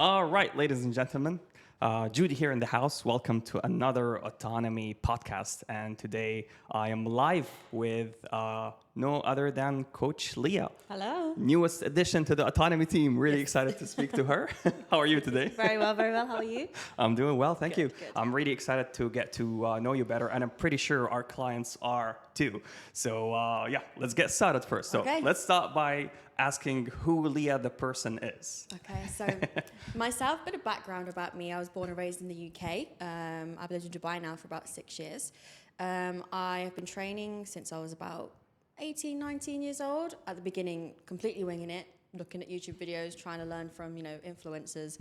All right, ladies and gentlemen, Judy here in the house. Welcome to another Autonomy podcast. And today I am live with no other than Coach Leah. Hello. Newest addition to the Autonomy team. Really excited to speak to her. How are you today? Very well, very well. How are you? I'm doing well, thank you. Good. I'm really excited to get to know you better, and I'm pretty sure our clients are too. So yeah, let's get started first. So Okay. let's start by asking who Leah the person is. Okay, so myself, bit of background about me. I was born and raised in the UK. I've lived in Dubai now for about 6 years. I have been training since I was about 18, 19 years old. At the beginning, completely winging it, looking at YouTube videos, trying to learn from, influencers,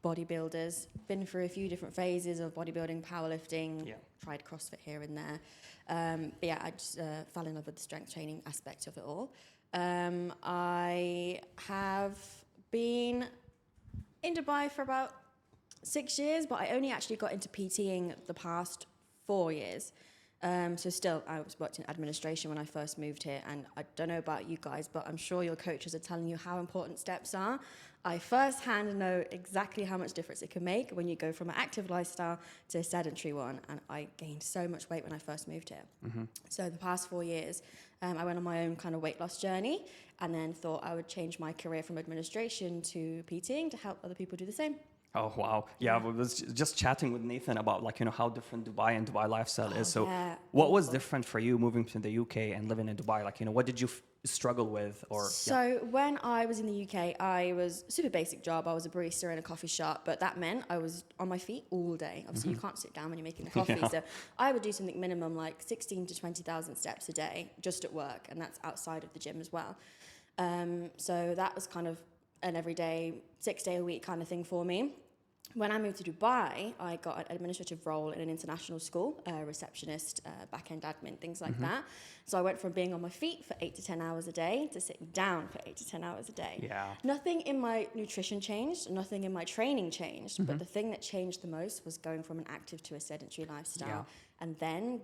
bodybuilders. Been through a few different phases of bodybuilding, powerlifting, tried CrossFit here and there. But yeah, I just fell in love with the strength training aspect of it all. I have been in Dubai for about 6 years, but I only actually got into PTing the past 4 years. So still, I was worked in administration when I first moved here, and I don't know about you guys, but I'm sure your coaches are telling you how important steps are. I firsthand know exactly how much difference it can make when you go from an active lifestyle to a sedentary one, and I gained so much weight when I first moved here. So the past 4 years, I went on my own kind of weight loss journey, and then thought I would change my career from administration to PTing to help other people do the same. Oh, wow. Yeah, I was just chatting with Nathan about how different Dubai and Dubai lifestyle is. So what was different for you moving to the UK and living in Dubai? What did you struggle with? So when I was in the UK, I was super basic job. I was a barista in a coffee shop, but that meant I was on my feet all day. Obviously, you can't sit down when you're making the coffee. So I would do something minimum like 16 to 20,000 steps a day just at work, and that's outside of the gym as well. So that was kind of an everyday, 6-day a week kind of thing for me. When I moved to Dubai, I got an administrative role in an international school, receptionist, back-end admin, things like that. So I went from being on my feet for 8 to 10 hours a day to sitting down for 8 to 10 hours a day. Yeah. Nothing in my nutrition changed, nothing in my training changed, but the thing that changed the most was going from an active to a sedentary lifestyle. Yeah. And then,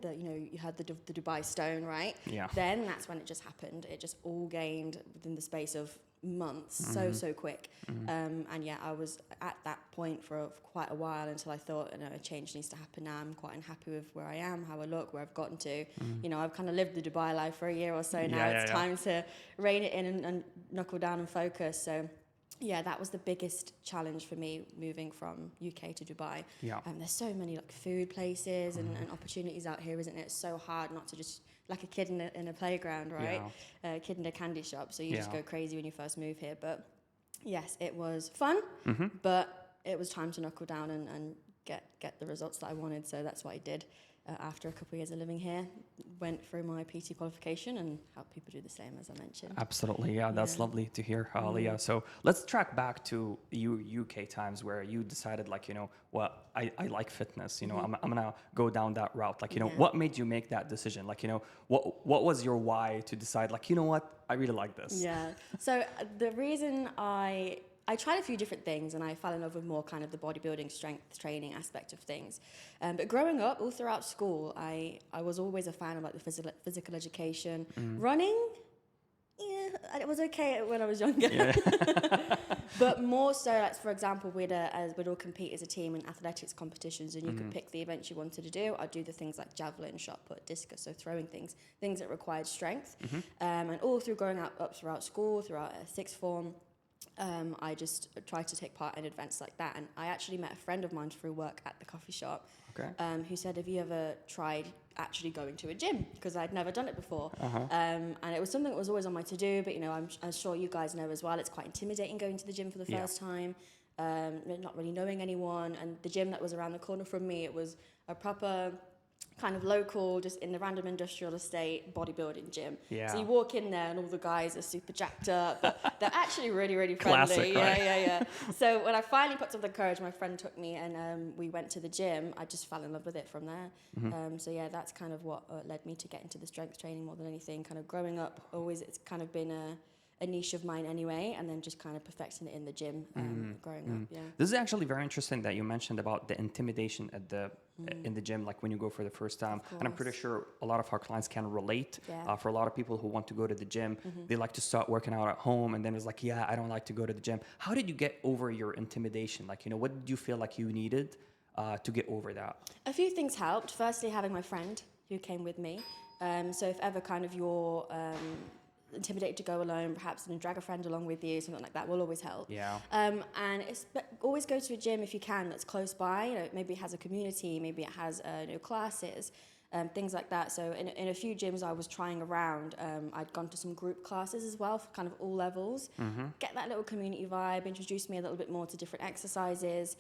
you had the Dubai stone, right? Yeah. Then that's when it just happened. It just all gained within the space of months, so quick. And yeah, I was at that point for quite a while until I thought, a change needs to happen now. I'm quite unhappy with where I am, how I look, where I've gotten to. I've kind of lived the Dubai life for a year or so now. It's time to rein it in and knuckle down and focus. So yeah, that was the biggest challenge for me moving from UK to Dubai. Yeah. There's so many food places and opportunities out here, isn't it? It's so hard not to just like a kid in a playground, right? A kid in a candy shop. So you just go crazy when you first move here. But yes, it was fun, but it was time to knuckle down and get the results that I wanted. So that's what I did. After a couple of years of living here, went through my PT qualification and helped people do the same, as I mentioned. Absolutely, yeah, that's lovely to hear, Leah. So let's track back to UK times where you decided, I like fitness. I'm gonna go down that route. What made you make that decision? What was your why to decide? What, I really like this. Yeah. So the reason I tried a few different things, and I fell in love with more kind of the bodybuilding strength training aspect of things. But growing up, all throughout school, I was always a fan of the physical education. Running, yeah, it was okay when I was younger. Yeah. But more so, for example, we'd all compete as a team in athletics competitions, and you could pick the events you wanted to do. I'd do the things like javelin, shot put, discus, so throwing things that required strength. And all through growing up throughout school, throughout sixth form, I just tried to take part in events like that. And I actually met a friend of mine through work at the coffee shop, who said, have you ever tried actually going to a gym? Because I'd never done it before. And it was something that was always on my to-do, but I'm sure you guys know as well, it's quite intimidating going to the gym for the first time, not really knowing anyone. And the gym that was around the corner from me, it was a proper kind of local, just in the random industrial estate bodybuilding gym. Yeah. So you walk in there and all the guys are super jacked up, but they're actually really, really friendly. Classic, right? Yeah. So when I finally put up the courage, my friend took me and we went to the gym. I just fell in love with it from there. So yeah, that's kind of what led me to get into the strength training more than anything. Kind of growing up, always it's kind of been a niche of mine anyway, and then just kind of perfecting it in the gym growing up. Yeah. This is actually very interesting that you mentioned about the intimidation at the in the gym, like when you go for the first time. And I'm pretty sure a lot of our clients can relate. Yeah. For a lot of people who want to go to the gym, they like to start working out at home, and then it's like, yeah, I don't like to go to the gym. How did you get over your intimidation? Like, you know, what did you feel like you needed to get over that? A few things helped. Firstly, having my friend who came with me. So if ever kind of you're intimidated to go alone, perhaps and drag a friend along with you, something like that will always help. Yeah. And always go to a gym if you can that's close by. You know, maybe it has a community, maybe it has classes. Things like that. So in a few gyms I was trying around, I'd gone to some group classes as well for kind of all levels. Get that little community vibe, introduce me a little bit more to different exercises.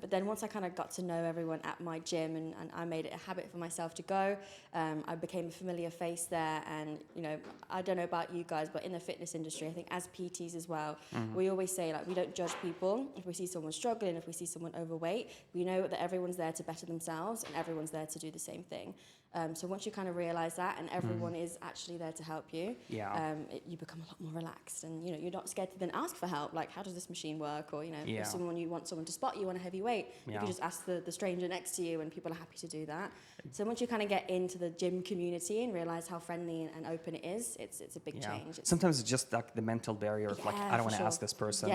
But then once I kind of got to know everyone at my gym and I made it a habit for myself to go, I became a familiar face there. And, you know, I don't know about you guys, but in the fitness industry, I think as PTs as well, we always say, like, we don't judge people. If we see someone struggling, if we see someone overweight, we know that everyone's there to better themselves and everyone's there to do the same thing. So once you kind of realize that and everyone is actually there to help you, you become a lot more relaxed, and you know, you're not scared to then ask for help, like, how does this machine work, or you know, if you want someone to spot you on a heavy weight, you can just ask the stranger next to you, and people are happy to do that. So once you kind of get into the gym community and realize how friendly and open it is, it's a big change. Sometimes it's just like the mental barrier of like, I don't want to ask this person.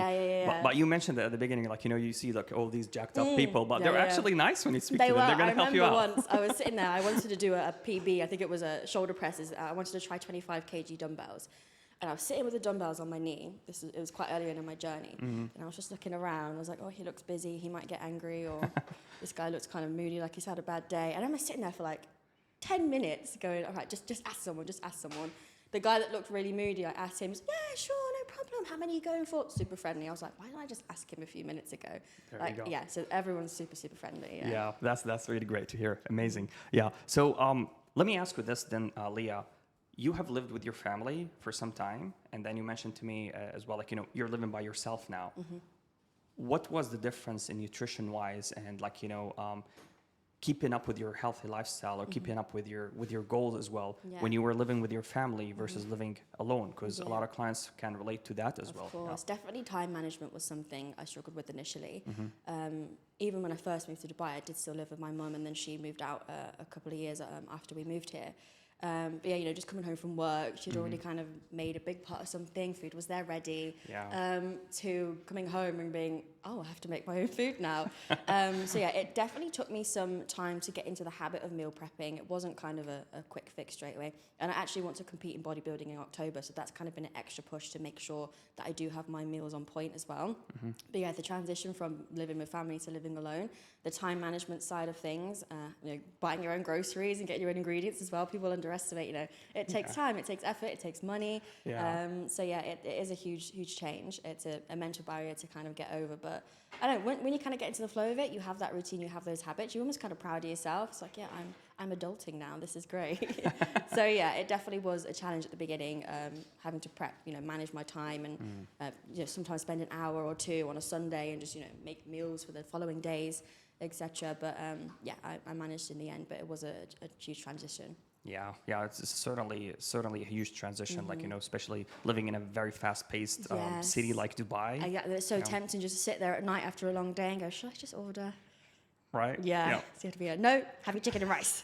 But you mentioned that at the beginning, like, you know, you see like all these jacked up people, but they're actually nice when you speak to them. They're going to help you out. I remember once I was sitting there, I wanted to do a PB, I think it was a shoulder presses. I wanted to try 25 kg dumbbells. And I was sitting with the dumbbells on my knee. It was quite early in my journey. And I was just looking around. I was like, oh, he looks busy. He might get angry. Or this guy looks kind of moody, like he's had a bad day. And I'm sitting there for like 10 minutes going, all right, just ask someone, just ask someone. The guy that looked really moody, I asked him, yeah, sure, no problem. How many are you going for? Super friendly. I was like, why didn't I just ask him a few minutes ago? There you go. Yeah, so everyone's super, super friendly. Yeah, that's really great to hear. Amazing. Yeah. So let me ask you this then, Leah. You have lived with your family for some time, and then you mentioned to me as well, like, you know, you're living by yourself now. What was the difference in nutrition-wise and, like, you know, keeping up with your healthy lifestyle or keeping up with your goals as well when you were living with your family versus living alone? Because a lot of clients can relate to that as well. Of course, definitely time management was something I struggled with initially. Even when I first moved to Dubai, I did still live with my mum, and then she moved out a couple of years after we moved here. But yeah, you know, just coming home from work, she'd already kind of made a big part of something, food was there ready, to coming home and being, oh, I have to make my own food now. So yeah, it definitely took me some time to get into the habit of meal prepping. It wasn't kind of a quick fix straight away. And I actually want to compete in bodybuilding in October, so that's kind of been an extra push to make sure that I do have my meals on point as well. But yeah, the transition from living with family to living alone, the time management side of things, you know, buying your own groceries and getting your own ingredients as well. People underestimate, you know, it takes time, it takes effort, it takes money. So yeah, it is a huge change. It's a mental barrier to kind of get over. But I don't know, when you kind of get into the flow of it, you have that routine, you have those habits, you're almost kind of proud of yourself. It's like, yeah, I'm adulting now, this is great. So yeah, it definitely was a challenge at the beginning, having to prep, you know, manage my time and you know, sometimes spend an hour or two on a Sunday and just, you know, make meals for the following days, etc. But yeah, I managed in the end, but it was a huge transition. Yeah, it's certainly a huge transition, like, you know, especially living in a very fast-paced city like Dubai. It's so tempting just to sit there at night after a long day and go, should I just order? Right? Yeah. So you have to be no, have your chicken and rice.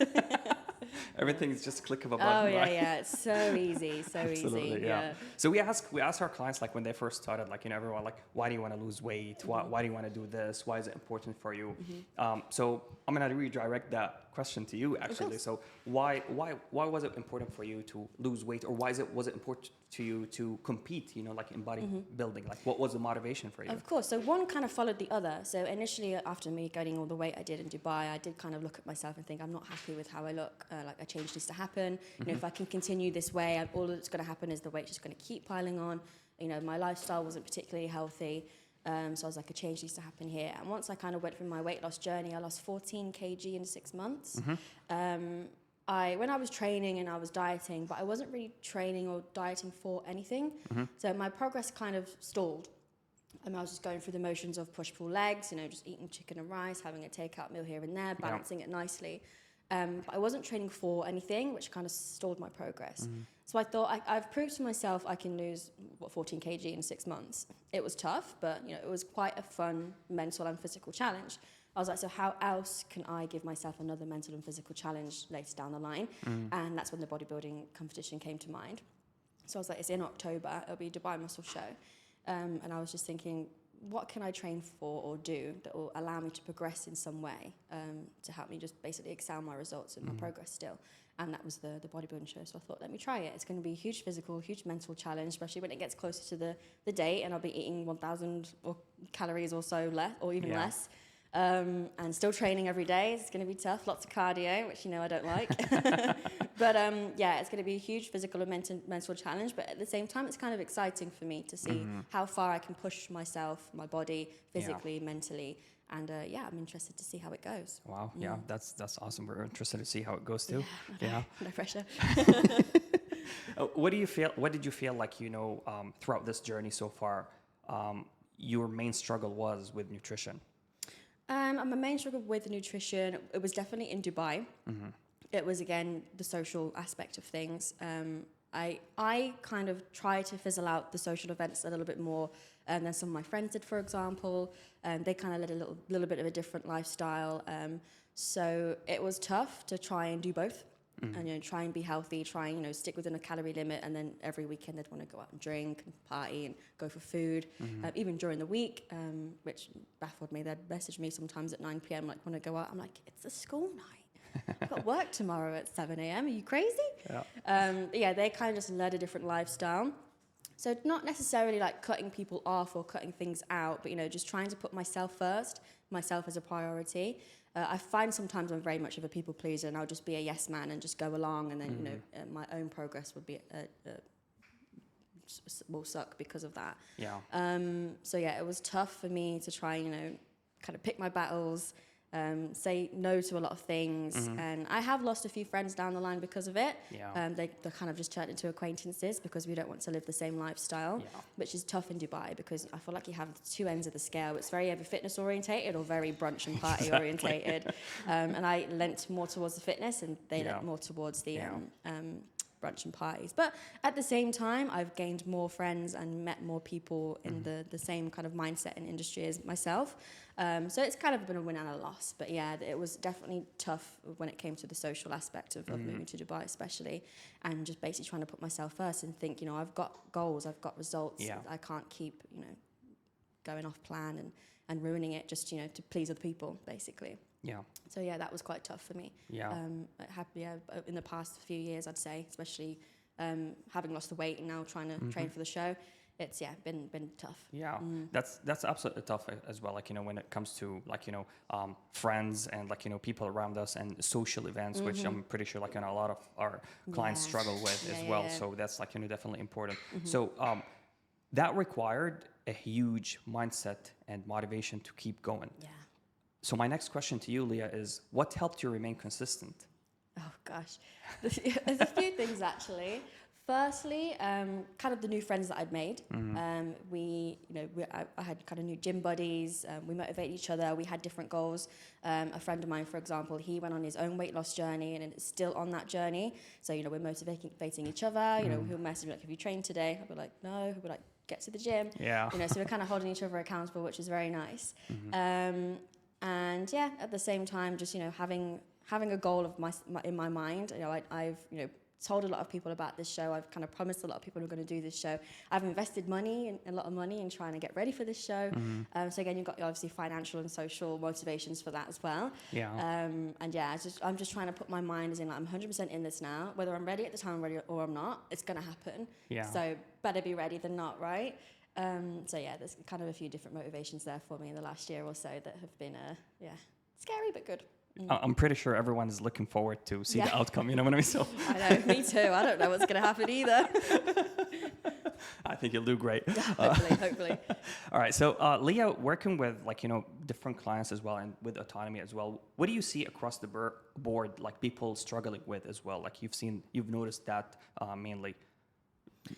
Everything is just a click of a button, right? Yeah, it's so easy, Absolutely, easy. Yeah. So we ask our clients, like, when they first started, like, you know, everyone, like, why do you want to lose weight? Why do you want to do this? Why is it important for you? So I'm going to redirect that question to you, actually. So why was it important for you to lose weight, or was it important to you to compete, you know, like in bodybuilding? Like, what was the motivation for you? Of course. So one kind of followed the other. So initially, after me gaining all the weight I did in Dubai, I did kind of look at myself and think, I'm not happy with how I look. Like, a change needs to happen. You know, if I can continue this way, all that's going to happen is the weight's just going to keep piling on. You know, my lifestyle wasn't particularly healthy. So I was like, a change needs to happen here. And once I kind of went through my weight loss journey, I lost 14 kg in 6 months. When I was training and I was dieting, but I wasn't really training or dieting for anything. So my progress kind of stalled. I was just going through the motions of push-pull legs, you know, just eating chicken and rice, having a takeout meal here and there, balancing it nicely. But I wasn't training for anything, which kind of stalled my progress. So I thought I've proved to myself I can lose 14 kg in 6 months. It was tough, but it was quite a fun mental and physical challenge. I was like, so how else can I give myself another mental and physical challenge later down the line? And that's when the bodybuilding competition came to mind. So I was like, it's in October, it'll be Dubai Muscle Show. And I was just thinking, what can I train for or do that will allow me to progress in some way, to help me just basically excel my results and my progress still. And that was the bodybuilding show. So I thought, let me try it. It's going to be a huge physical, huge mental challenge, especially when it gets closer to the date, and I'll be eating 1,000 calories or so less, or even less. And still training every day. It's going to be tough. Lots of cardio, which I don't like. But it's going to be a huge physical and mental challenge. But at the same time, it's kind of exciting for me to see how far I can push myself, my body, physically, mentally. And I'm interested to see how it goes. Wow, yeah, that's awesome. We're interested to see how it goes too. Yeah, no pressure. What did you feel like throughout this journey so far? Your main struggle was with nutrition. My main struggle with nutrition, it was definitely in Dubai. It was, again, the social aspect of things. I kind of try to fizzle out the social events a little bit more than some of my friends did, for example. They kind of led a little bit of a different lifestyle. So it was tough to try and do both. And try and be healthy, try and stick within a calorie limit, and then every weekend they'd want to go out and drink and party and go for food. Even during the week, which baffled me. They'd message me sometimes at 9 p.m. like, want to go out? I'm like, it's a school night. I've got work tomorrow at 7 a.m. Are you crazy? They kind of just led a different lifestyle. So not necessarily like cutting people off or cutting things out, but just trying to put myself first, myself as a priority. I find sometimes I'm very much of a people pleaser, and I'll just be a yes man and just go along, and then my own progress would be will suck because of that. It was tough for me to try kind of pick my battles, say no to a lot of things, and I have lost a few friends down the line because of it. They kind of just turned into acquaintances because we don't want to live the same lifestyle, which is tough in Dubai because I feel like you have two ends of the scale. It's very either fitness orientated or very brunch and party orientated, and I lent more towards the fitness, and they lent more towards the brunch and parties. But at the same time, I've gained more friends and met more people in the same kind of mindset and industry as myself. So it's kind of been a win and a loss. But yeah, it was definitely tough when it came to the social aspect of moving to Dubai, especially, and just basically trying to put myself first and think, I've got goals, I've got results. I can't keep, going off plan and ruining it just, to please other people, basically. So that was quite tough for me. In the past few years, I'd say, especially having lost the weight and now trying to train for the show, it's been tough. That's absolutely tough as well. Like when it comes to friends and people around us and social events, which I'm pretty sure a lot of our clients struggle with as well. So that's definitely important. So that required a huge mindset and motivation to keep going. So my next question to you, Leah, is what helped you remain consistent? Oh gosh, there's a few things actually. Firstly, kind of the new friends that I'd made. I had kind of new gym buddies. We motivated each other. We had different goals. A friend of mine, for example, he went on his own weight loss journey and is still on that journey. So, we're motivating each other. He'll message me like, have you trained today? I'll be like, no. He'll be like, get to the gym. So we're kind of holding each other accountable, which is very nice. And at the same time, just having a goal of in my mind. I've told a lot of people about this show. I've kind of promised a lot of people who are going to do this show. I've invested a lot of money in trying to get ready for this show. So again, you've got obviously financial and social motivations for that as well. I'm just trying to put my mind as in I'm 100% in this now. Whether I'm ready at the time I'm ready or I'm not, it's going to happen. So better be ready than not, right? There's kind of a few different motivations there for me in the last year or so that have been, scary but good. I'm pretty sure everyone is looking forward to see the outcome. You know what I mean? So I know, me too. I don't know what's going to happen either. I think you'll do great. Hopefully. All right. So Leah, working with different clients as well and with autonomy as well, what do you see across the board, people struggling with as well? You've noticed that mainly.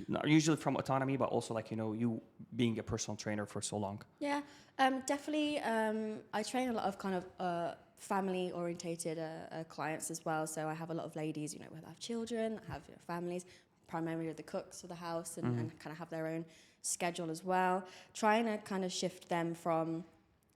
Not usually from autonomy, but also you being a personal trainer for so long. Definitely. I train a lot of kind of family orientated clients as well. So I have a lot of ladies, who have children, have families, primarily the cooks of the house and kind of have their own schedule as well. Trying to kind of shift them from,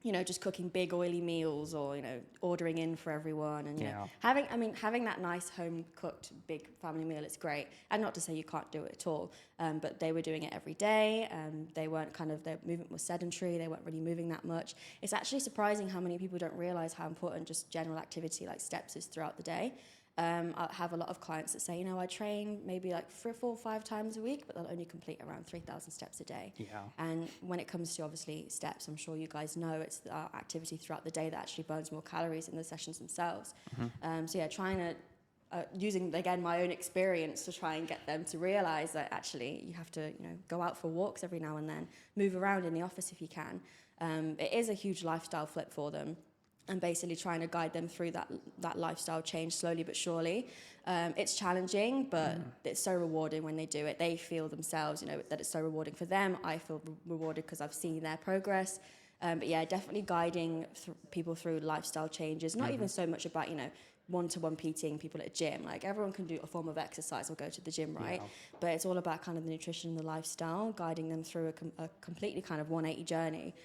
you know, just cooking big oily meals or, you know, ordering in for everyone and, you know, having that nice home cooked big family meal, it's great. And not to say you can't do it at all, but they were doing it every day. They weren't their movement was sedentary. They weren't really moving that much. It's actually surprising how many people don't realize how important just general activity like steps is throughout the day. I have a lot of clients that say, you know, I train maybe like 3, 4, 5 times a week, but they'll only complete around 3,000 steps a day. Yeah. And when it comes to obviously steps, I'm sure you guys know it's the activity throughout the day that actually burns more calories in the sessions themselves. So yeah, trying to using again my own experience to try and get them to realize that actually you have to, you know, go out for walks every now and then, move around in the office if you can. It is a huge lifestyle flip for them. And basically trying to guide them through that lifestyle change slowly but surely. It's challenging, but it's so rewarding when they do it. They feel themselves, you know, that it's so rewarding for them. I feel rewarded because I've seen their progress. But yeah, definitely guiding people through lifestyle changes. Not even so much about, you know, one-to-one PTing people at a gym. Like everyone can do a form of exercise or go to the gym, right? Yeah. But it's all about kind of the nutrition and the lifestyle, guiding them through a completely kind of 180 journey.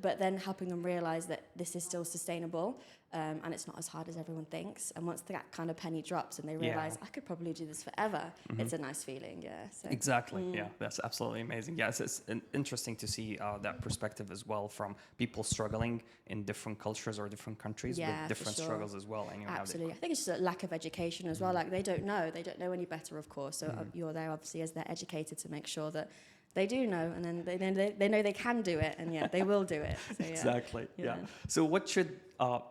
But then helping them realize that this is still sustainable and it's not as hard as everyone thinks. And once that kind of penny drops and they realize I could probably do this forever, it's a nice feeling. Yeah. So. Exactly. Yeah, that's absolutely amazing. Yes, it's interesting to see that perspective as well from people struggling in different cultures or different countries with different struggles as well. And absolutely. I think it's just a lack of education as well. Like they don't know any better, of course. So you're there obviously as their educator to make sure that they do know, and then they know they can do it, and they will do it. So, exactly. Yeah. So what should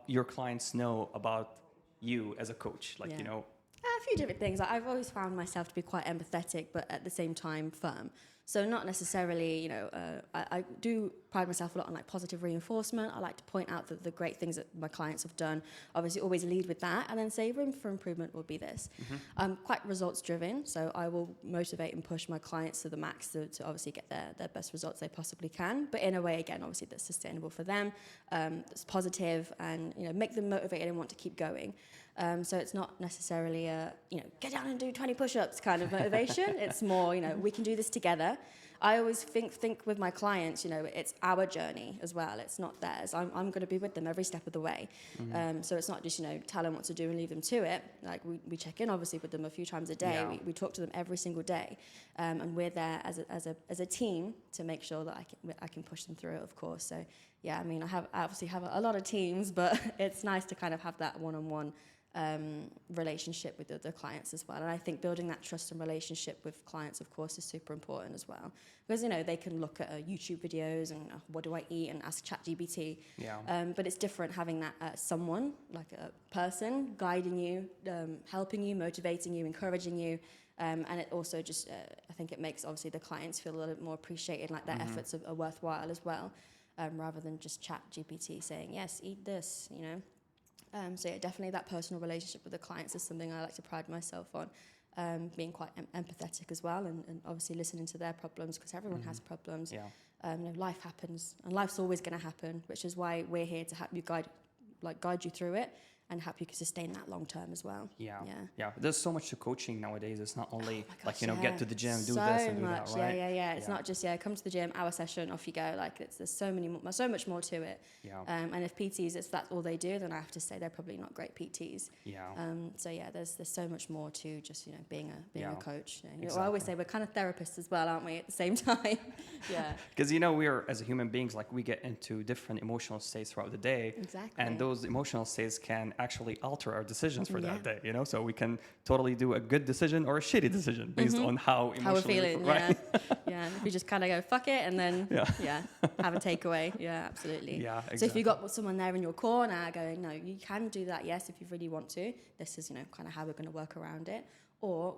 your clients know about you as a coach? Like, you know, a few different things. I've always found myself to be quite empathetic, but at the same time firm. So not necessarily, you know, I do pride myself a lot on like positive reinforcement. I like to point out the great things that my clients have done. Obviously, always lead with that, and then say room for improvement will be this. I'm quite results driven, so I will motivate and push my clients to the max to obviously get their best results they possibly can. But in a way, again, obviously that's sustainable for them, that's positive, and you know, make them motivated and want to keep going. So it's not necessarily a, you know, get down and do 20 push-ups kind of motivation. It's more, you know, we can do this together. I always think with my clients, you know, it's our journey as well. It's not theirs. I'm going to be with them every step of the way. So it's not just, you know, tell them what to do and leave them to it. Like we check in obviously with them a few times a day. Yeah. We talk to them every single day. And we're there as a team to make sure that I can push them through it, of course. So yeah, I mean, I obviously have a lot of teams, but it's nice to kind of have that one-on-one relationship with the clients as well. And I think building that trust and relationship with clients, of course, is super important as well. Because, you know, they can look at YouTube videos and what do I eat and ask ChatGPT. Yeah. But it's different having that someone, like a person, guiding you, helping you, motivating you, encouraging you. And it also just, I think it makes, obviously, the clients feel a little bit more appreciated, like their efforts are worthwhile as well, rather than just ChatGPT saying, yes, eat this, you know. So yeah, definitely that personal relationship with the clients is something I like to pride myself on, being quite empathetic as well, and obviously listening to their problems, because everyone has problems. Yeah. You know, life happens, and life's always going to happen, which is why we're here to help you guide you through it and help you sustain that long term as well. Yeah. There's so much to coaching nowadays. It's not only get to the gym, do this and do that, right? Yeah. It's not just come to the gym, hour session, off you go. Like there's so much more to it. Yeah. And if PTs, if that's all they do, then I have to say they're probably not great PTs. Yeah. So yeah, there's so much more to just being a coach. You know, exactly. I always say we're kind of therapists as well, aren't we? At the same time. Yeah. Because we are, as human beings, like we get into different emotional states throughout the day. Exactly. And those emotional states can actually alter our decisions for that day, so we can totally do a good decision or a shitty decision based on how we're feeling, right? Yeah. If you just kind of go fuck it and then have a takeaway, absolutely. Yeah, exactly. So if you've got someone there in your corner going, no, you can do that, yes, if you really want to, this is kind of how we're going to work around it. Or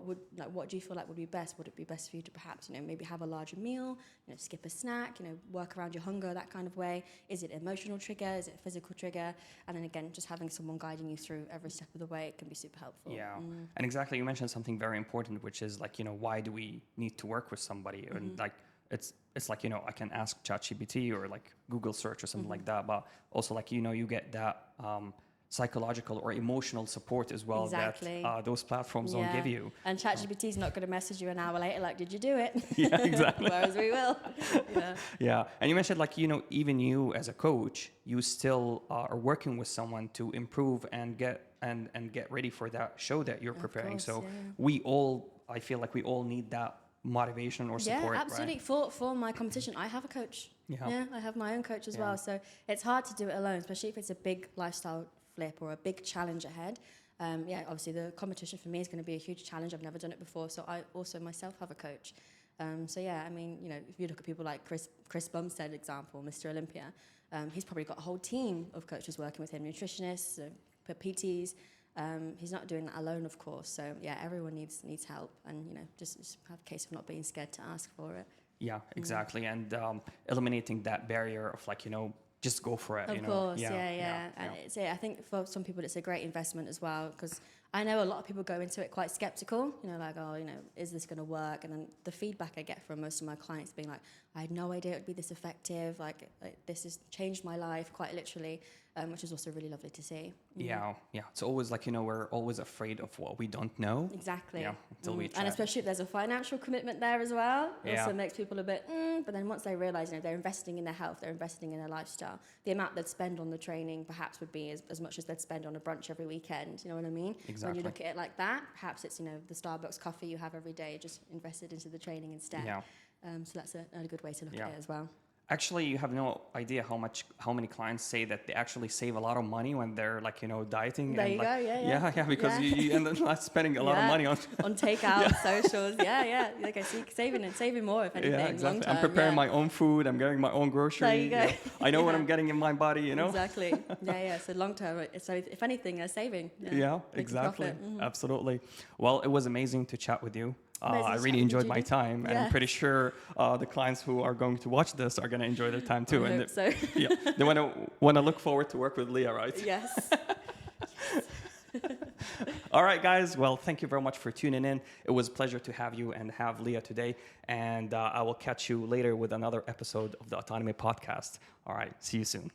what do you feel like would be best? Would it be best for you to perhaps, maybe have a larger meal, skip a snack, work around your hunger, that kind of way? Is it emotional trigger? Is it a physical trigger? And then again, just having someone guiding you through every step of the way, it can be super helpful. Yeah. And exactly, you mentioned something very important, which is why do we need to work with somebody? And it's like, I can ask ChatGPT or Google search or something like that, but also you get that psychological or emotional support as well Exactly. that those platforms don't give you. And ChatGPT is not going to message you an hour later like, did you do it? Yeah, exactly. Whereas we will. Yeah. Yeah, and you mentioned like, you know, even you as a coach, you still are working with someone to improve and get ready for that show that you're preparing. Course, So yeah. I feel like we all need that motivation or support. Yeah, absolutely. Right? For my competition, I have a coach. Yeah. I have my own coach as Yeah. well. So it's hard to do it alone, especially if it's a big lifestyle flip or a big challenge ahead. Obviously the competition for me is going to be a huge challenge. I've never done it before, so I also myself have a coach. I mean, you know, if you look at people like Chris Bumstead, example, Mr. Olympia, he's probably got a whole team of coaches working with him, nutritionists, PTs. He's not doing that alone, of course. So yeah, everyone needs help, and you know, just have a case of not being scared to ask for it. Yeah, exactly. And eliminating that barrier of like, you know, just go for it. Of you know? course, Yeah. And I think for some people it's a great investment as well, because I know a lot of people go into it quite skeptical, you know, like, oh, you know, is this going to work? And then the feedback I get from most of my clients being like, I had no idea it would be this effective. Like this has changed my life quite literally, which is also really lovely to see. Yeah. It's always like, you know, we're always afraid of what we don't know. Exactly. Yeah, until we try. And especially if there's a financial commitment there as well, Yeah. also makes people a bit, but then once they realize, you know, they're investing in their health, they're investing in their lifestyle, the amount they'd spend on the training perhaps would be as much as they'd spend on a brunch every weekend. You know what I mean? Exactly. When you look at it like that, perhaps it's, you know, the Starbucks coffee you have every day, just invested into the training instead. Yeah. So that's a good way to look at it as well. Actually, you have no idea how many clients say that they actually save a lot of money when they're like, you know, dieting. There and you like, go, yeah, because you end up not spending a lot of money on on takeout, socials. Like I see, saving more if anything. Yeah, exactly. Long term, I'm preparing my own food. I'm getting my own grocery. There you go. know. I know what I'm getting in my body. You know. Exactly. So long term. So if anything, saving. Yeah, exactly. Absolutely. Well, it was amazing to chat with you. I really enjoyed my time, and I'm pretty sure the clients who are going to watch this are going to enjoy their time too. I hope so. Yeah, they want to look forward to work with Leah, right? Yes. All right, guys. Well, thank you very much for tuning in. It was a pleasure to have you and have Leah today. And I will catch you later with another episode of the Autonomy Podcast. All right. See you soon.